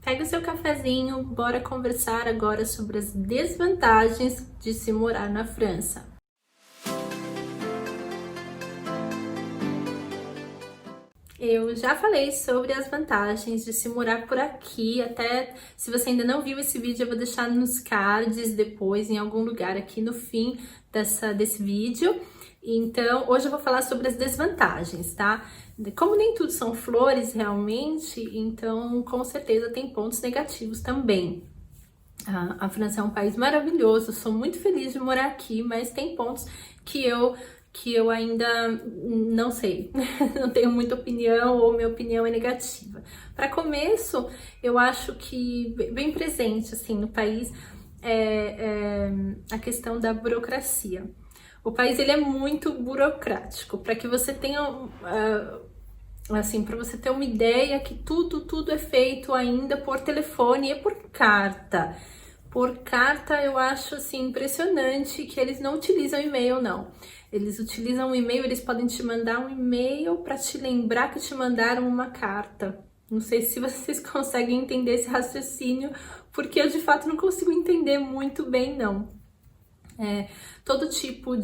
Pega o seu cafezinho, bora conversar agora sobre as desvantagens de se morar na França. Eu já falei sobre as vantagens de se morar por aqui, até se você ainda não viu esse vídeo, eu vou deixar nos cards depois, em algum lugar aqui no fim desse vídeo. Então, hoje eu vou falar sobre as desvantagens, tá? Como nem tudo são flores realmente, então com certeza tem pontos negativos também. A França é um país maravilhoso, sou muito feliz de morar aqui, mas tem pontos que eu ainda não sei, não tenho muita opinião ou minha opinião é negativa. Para começo, eu acho que bem presente assim no país é a questão da burocracia. O país ele é muito burocrático. Para que você tenha assim, para você ter uma ideia que tudo é feito ainda por telefone e por carta. Por carta eu acho assim impressionante que eles não utilizam e-mail não. Eles utilizam o e-mail, eles podem te mandar um e-mail para te lembrar que te mandaram uma carta. Não sei se vocês conseguem entender esse raciocínio, porque eu de fato não consigo entender muito bem não. Todo tipo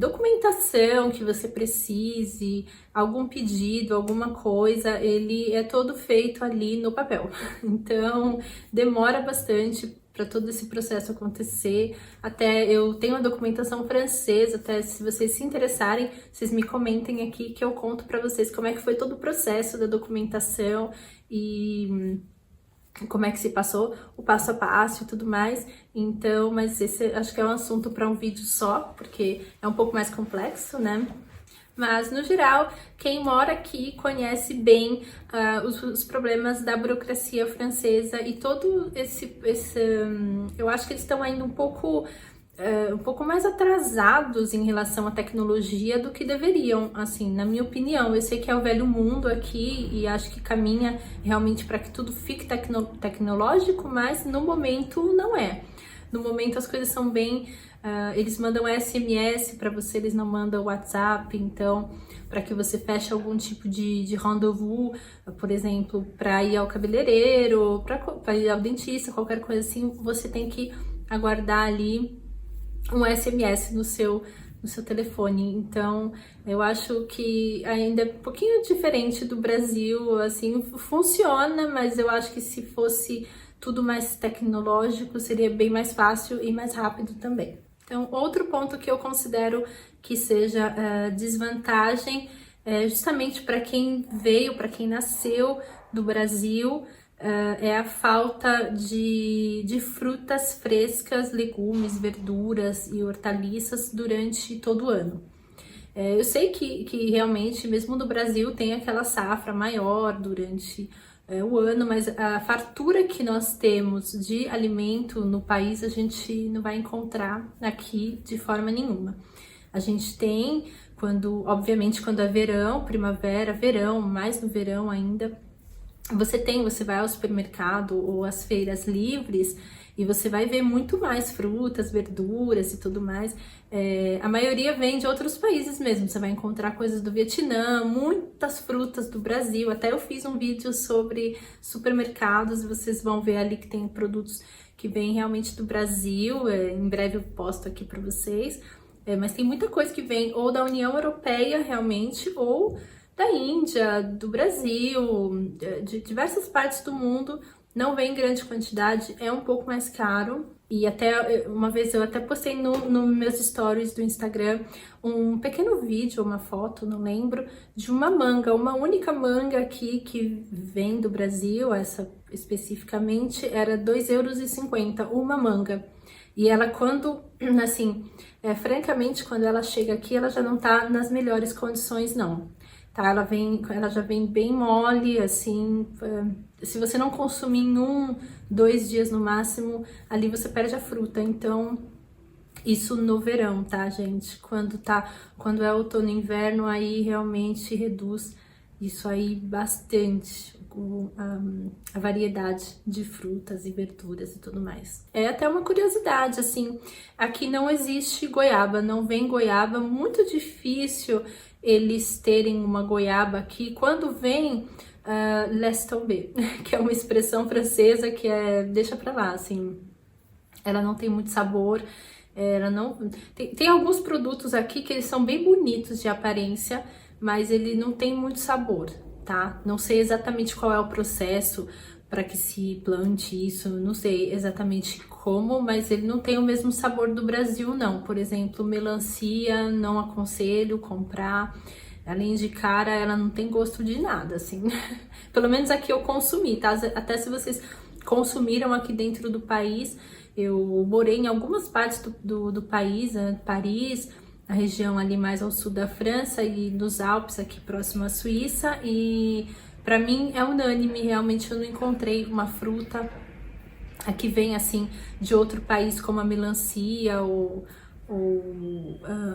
documentação que você precise, algum pedido, alguma coisa, ele é todo feito ali no papel. Então, demora bastante para todo esse processo acontecer. Até eu tenho a documentação francesa, até se vocês se interessarem, vocês me comentem aqui que eu conto para vocês como é que foi todo o processo da documentação e como é que se passou, o passo a passo e tudo mais. Então, mas esse acho que é um assunto para um vídeo só, porque é um pouco mais complexo, né? Mas, no geral, quem mora aqui conhece bem os problemas da burocracia francesa e todo eu acho que eles estão ainda um pouco mais atrasados em relação à tecnologia do que deveriam, assim, na minha opinião. Eu sei que é o velho mundo aqui e acho que caminha realmente para que tudo fique tecnológico, mas no momento não é. No momento as coisas são bem... eles mandam SMS para você, eles não mandam WhatsApp, então para que você feche algum tipo de rendezvous, por exemplo, para ir ao cabeleireiro, para ir ao dentista, qualquer coisa assim, você tem que aguardar ali um SMS no seu telefone. Então, eu acho que ainda é um pouquinho diferente do Brasil, assim, funciona, mas eu acho que se fosse tudo mais tecnológico, seria bem mais fácil e mais rápido também. Então, outro ponto que eu considero que seja desvantagem é justamente para quem veio, para quem nasceu do Brasil, é a falta de frutas frescas, legumes, verduras e hortaliças durante todo o ano. Eu sei que realmente, mesmo no Brasil, tem aquela safra maior durante o ano, mas a fartura que nós temos de alimento no país, a gente não vai encontrar aqui de forma nenhuma. A gente tem, obviamente, quando é verão, primavera, verão, mais no verão ainda, você vai ao supermercado ou às feiras livres e você vai ver muito mais frutas, verduras e tudo mais. A maioria vem de outros países mesmo, você vai encontrar coisas do Vietnã, muitas frutas do Brasil. Até eu fiz um vídeo sobre supermercados e vocês vão ver ali que tem produtos que vêm realmente do Brasil. Em breve eu posto aqui para vocês. Mas tem muita coisa que vem ou da União Europeia realmente, ou da Índia, do Brasil, de diversas partes do mundo. Não vem em grande quantidade, é um pouco mais caro. E até uma vez eu até postei no meus stories do Instagram um pequeno vídeo, uma foto, não lembro, de uma manga, uma única manga aqui que vem do Brasil, essa especificamente, era €2,50 uma manga. E ela assim, francamente, quando ela chega aqui, ela já não tá nas melhores condições, não. Tá? Ela já vem bem mole, assim, se você não consumir em 2 dias no máximo, ali você perde a fruta. Então, isso no verão, tá, gente? Quando é outono e inverno, aí realmente reduz isso aí bastante, a variedade de frutas e verduras e tudo mais. É até uma curiosidade, assim, aqui não existe goiaba, não vem goiaba, muito difícil eles terem uma goiaba aqui. Quando vem, laisse tomber, que é uma expressão francesa que é deixa pra lá, assim, ela não tem muito sabor, ela não... Tem alguns produtos aqui que eles são bem bonitos de aparência, mas ele não tem muito sabor, tá? Não sei exatamente qual é o processo para que se plante isso, não sei exatamente como, mas ele não tem o mesmo sabor do Brasil, não. Por exemplo, melancia, não aconselho comprar. Além de cara, ela não tem gosto de nada, assim. Pelo menos aqui eu consumi, tá? Até se vocês consumiram aqui dentro do país, eu morei em algumas partes do país, né? Paris, a região ali mais ao sul da França e nos Alpes, aqui próximo à Suíça, e para mim é unânime, realmente eu não encontrei uma fruta que vem assim de outro país como a melancia ou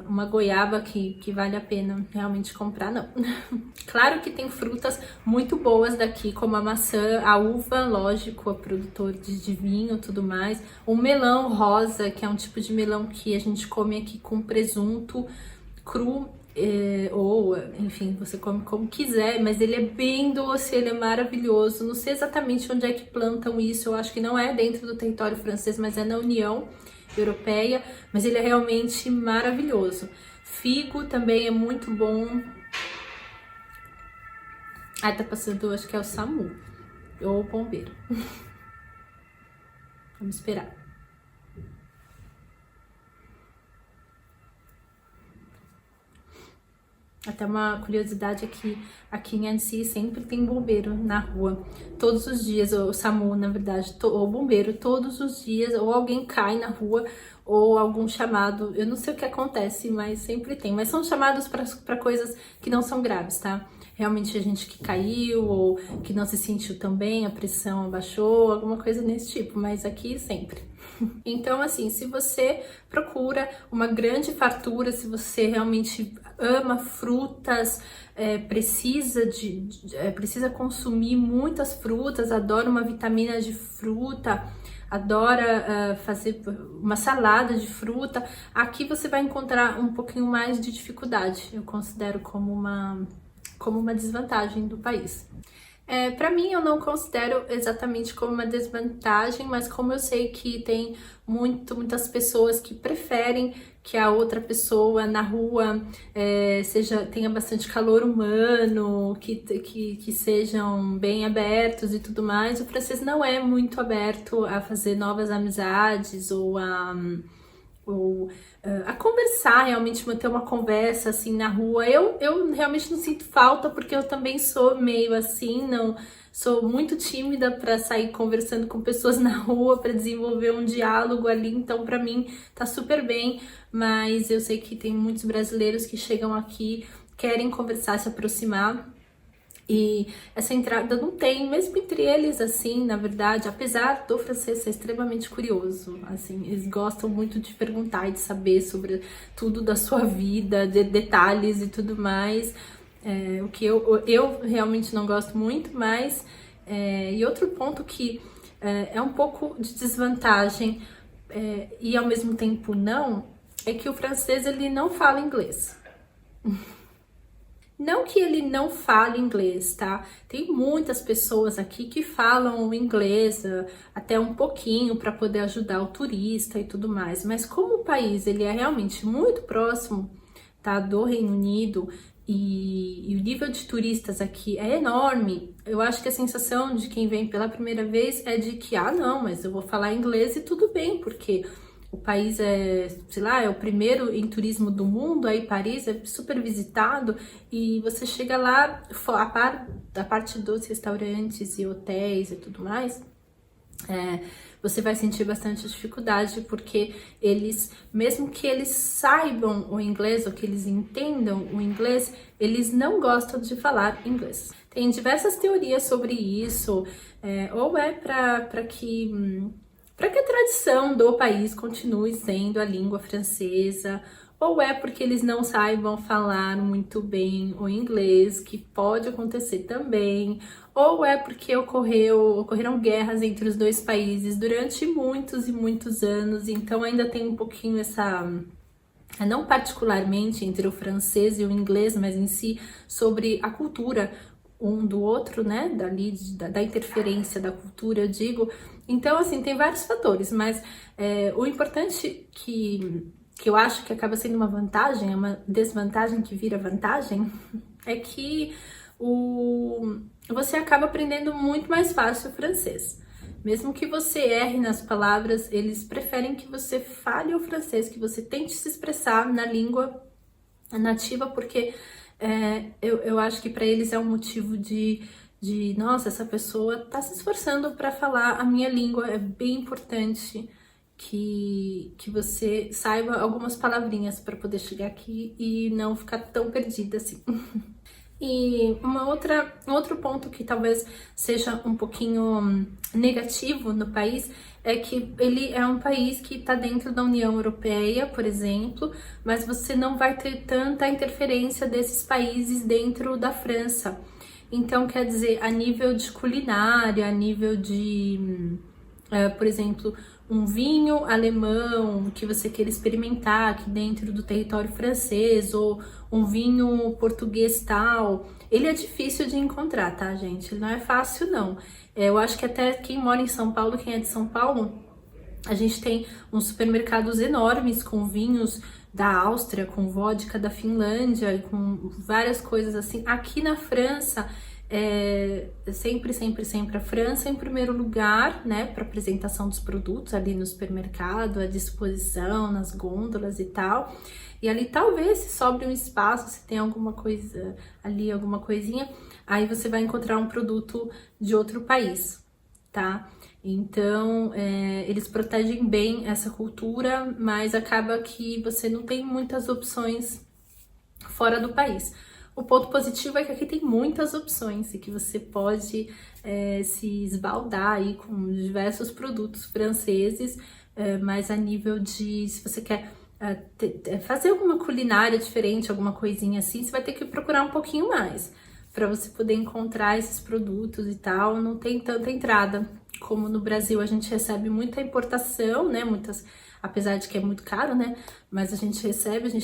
uma goiaba que vale a pena realmente comprar, não. Claro que tem frutas muito boas daqui, como a maçã, a uva, lógico, a produtor de vinho e tudo mais. O melão rosa, que é um tipo de melão que a gente come aqui com presunto cru, ou enfim, você come como quiser, mas ele é bem doce, ele é maravilhoso. Não sei exatamente onde é que plantam isso, eu acho que não é dentro do território francês, mas é na União Europeia, mas ele é realmente maravilhoso. Figo também é muito bom. Tá passando, acho que é o SAMU ou o bombeiro. Vamos esperar. Até uma curiosidade aqui em Annecy sempre tem bombeiro na rua, todos os dias, ou o SAMU, na verdade, ou bombeiro, todos os dias, ou alguém cai na rua, ou algum chamado, eu não sei o que acontece, mas sempre tem, mas são chamados para coisas que não são graves, tá? Realmente a gente que caiu, ou que não se sentiu tão bem, a pressão abaixou, alguma coisa desse tipo, mas aqui sempre. Então, assim, se você procura uma grande fartura, se você realmente ama frutas, precisa consumir muitas frutas, adora uma vitamina de fruta, adora fazer uma salada de fruta, aqui você vai encontrar um pouquinho mais de dificuldade. Eu considero como uma desvantagem do país. Para mim, eu não considero exatamente como uma desvantagem, mas como eu sei que tem muitas pessoas que preferem que a outra pessoa na rua tenha bastante calor humano, que sejam bem abertos e tudo mais, o francês não é muito aberto a fazer novas amizades ou a conversar, realmente manter uma conversa assim na rua. Eu realmente não sinto falta, porque eu também sou meio assim, não sou muito tímida para sair conversando com pessoas na rua, para desenvolver um diálogo ali, então para mim tá super bem, mas eu sei que tem muitos brasileiros que chegam aqui, querem conversar, se aproximar. E essa entrada não tem, mesmo entre eles, assim, na verdade, apesar do francês ser extremamente curioso, assim, eles gostam muito de perguntar e de saber sobre tudo da sua vida, de detalhes e tudo mais, o que eu realmente não gosto muito, mas... e outro ponto que é um pouco de desvantagem e ao mesmo tempo não, é que o francês ele não fala inglês. Não que ele não fale inglês, tá? Tem muitas pessoas aqui que falam inglês, até um pouquinho, para poder ajudar o turista e tudo mais. Mas como o país ele é realmente muito próximo, tá, do Reino Unido e o nível de turistas aqui é enorme, eu acho que a sensação de quem vem pela primeira vez é de que, não, mas eu vou falar inglês e tudo bem, porque... O país sei lá, é o primeiro em turismo do mundo, aí Paris é super visitado e você chega lá, a parte dos restaurantes e hotéis e tudo mais, você vai sentir bastante dificuldade, porque eles, mesmo que eles saibam o inglês ou que eles entendam o inglês, eles não gostam de falar inglês. Tem diversas teorias sobre isso, ou para que a tradição do país continue sendo a língua francesa, ou é porque eles não saibam falar muito bem o inglês, que pode acontecer também, ou é porque ocorreram guerras entre os dois países durante muitos e muitos anos, então ainda tem um pouquinho não particularmente entre o francês e o inglês, mas em si, sobre a cultura. um do outro, né, da interferência da cultura, eu digo. Então, assim, tem vários fatores, mas o importante que eu acho que acaba sendo uma vantagem, é uma desvantagem que vira vantagem, é que você acaba aprendendo muito mais fácil o francês. Mesmo que você erre nas palavras, eles preferem que você fale o francês, que você tente se expressar na língua nativa, porque eu acho que para eles é um motivo de nossa, essa pessoa tá se esforçando para falar a minha língua, é bem importante que você saiba algumas palavrinhas para poder chegar aqui e não ficar tão perdida assim. E um outro ponto que talvez seja um pouquinho negativo no país é que ele é um país que está dentro da União Europeia, por exemplo, mas você não vai ter tanta interferência desses países dentro da França. Então, quer dizer, a nível de culinária, a nível de, por exemplo, um vinho alemão que você queira experimentar aqui dentro do território francês, ou um vinho português tal, ele é difícil de encontrar, tá, gente? Ele não é fácil, não. Eu acho que até quem mora em São Paulo, quem é de São Paulo, a gente tem uns supermercados enormes com vinhos da Áustria, com vodka da Finlândia, com várias coisas assim. Aqui na França, sempre a França em primeiro lugar, né, para apresentação dos produtos ali no supermercado, à disposição, nas gôndolas e tal. E ali talvez se sobre um espaço, se tem alguma coisa ali, alguma coisinha, aí você vai encontrar um produto de outro país, tá? Então, eles protegem bem essa cultura, mas acaba que você não tem muitas opções fora do país. O ponto positivo é que aqui tem muitas opções e que você pode se esbaldar aí com diversos produtos franceses, mas a nível de, se você quer fazer alguma culinária diferente, alguma coisinha assim, você vai ter que procurar um pouquinho mais para você poder encontrar esses produtos e tal. Não tem tanta entrada como no Brasil. A gente recebe muita importação, né? Apesar de que é muito caro, né? Mas a gente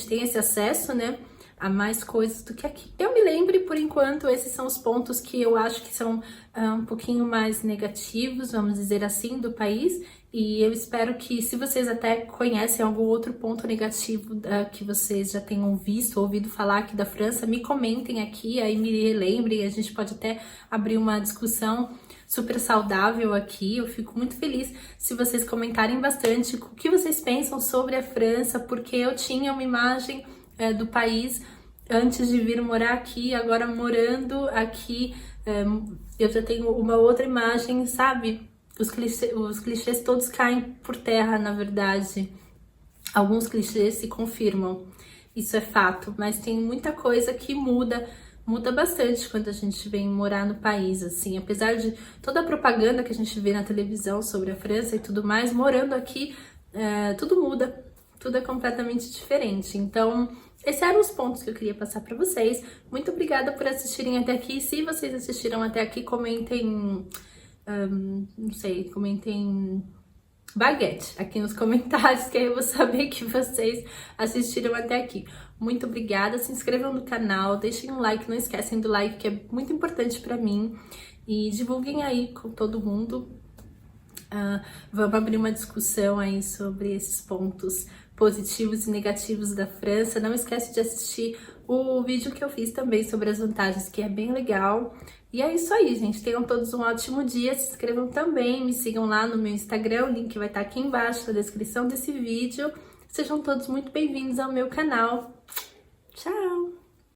tem esse acesso, né, a mais coisas do que aqui. Eu me lembre, por enquanto, esses são os pontos que eu acho que são um pouquinho mais negativos, vamos dizer assim, do país. E eu espero que, se vocês até conhecem algum outro ponto negativo que vocês já tenham visto, ouvido falar aqui da França, me comentem aqui, aí me relembrem, a gente pode até abrir uma discussão super saudável aqui. Eu fico muito feliz se vocês comentarem bastante o que vocês pensam sobre a França, porque eu tinha uma imagem do país antes de vir morar aqui, agora morando aqui, eu já tenho uma outra imagem, sabe? Os clichês todos caem por terra, na verdade. Alguns clichês se confirmam, isso é fato, mas tem muita coisa que muda bastante quando a gente vem morar no país, assim. Apesar de toda a propaganda que a gente vê na televisão sobre a França e tudo mais, morando aqui, tudo muda, tudo é completamente diferente. Então, esses eram os pontos que eu queria passar para vocês. Muito obrigada por assistirem até aqui. Se vocês assistiram até aqui, comentem... não sei, comentem baguete aqui nos comentários, que aí eu vou saber que vocês assistiram até aqui. Muito obrigada, se inscrevam no canal, deixem um like, não esquecem do like, que é muito importante pra mim, e divulguem aí com todo mundo. Vamos abrir uma discussão aí sobre esses pontos positivos e negativos da França. Não esquece de assistir o vídeo que eu fiz também sobre as vantagens, que é bem legal. E é isso aí, gente. Tenham todos um ótimo dia. Se inscrevam também, me sigam lá no meu Instagram. O link vai estar aqui embaixo na descrição desse vídeo. Sejam todos muito bem-vindos ao meu canal. Tchau!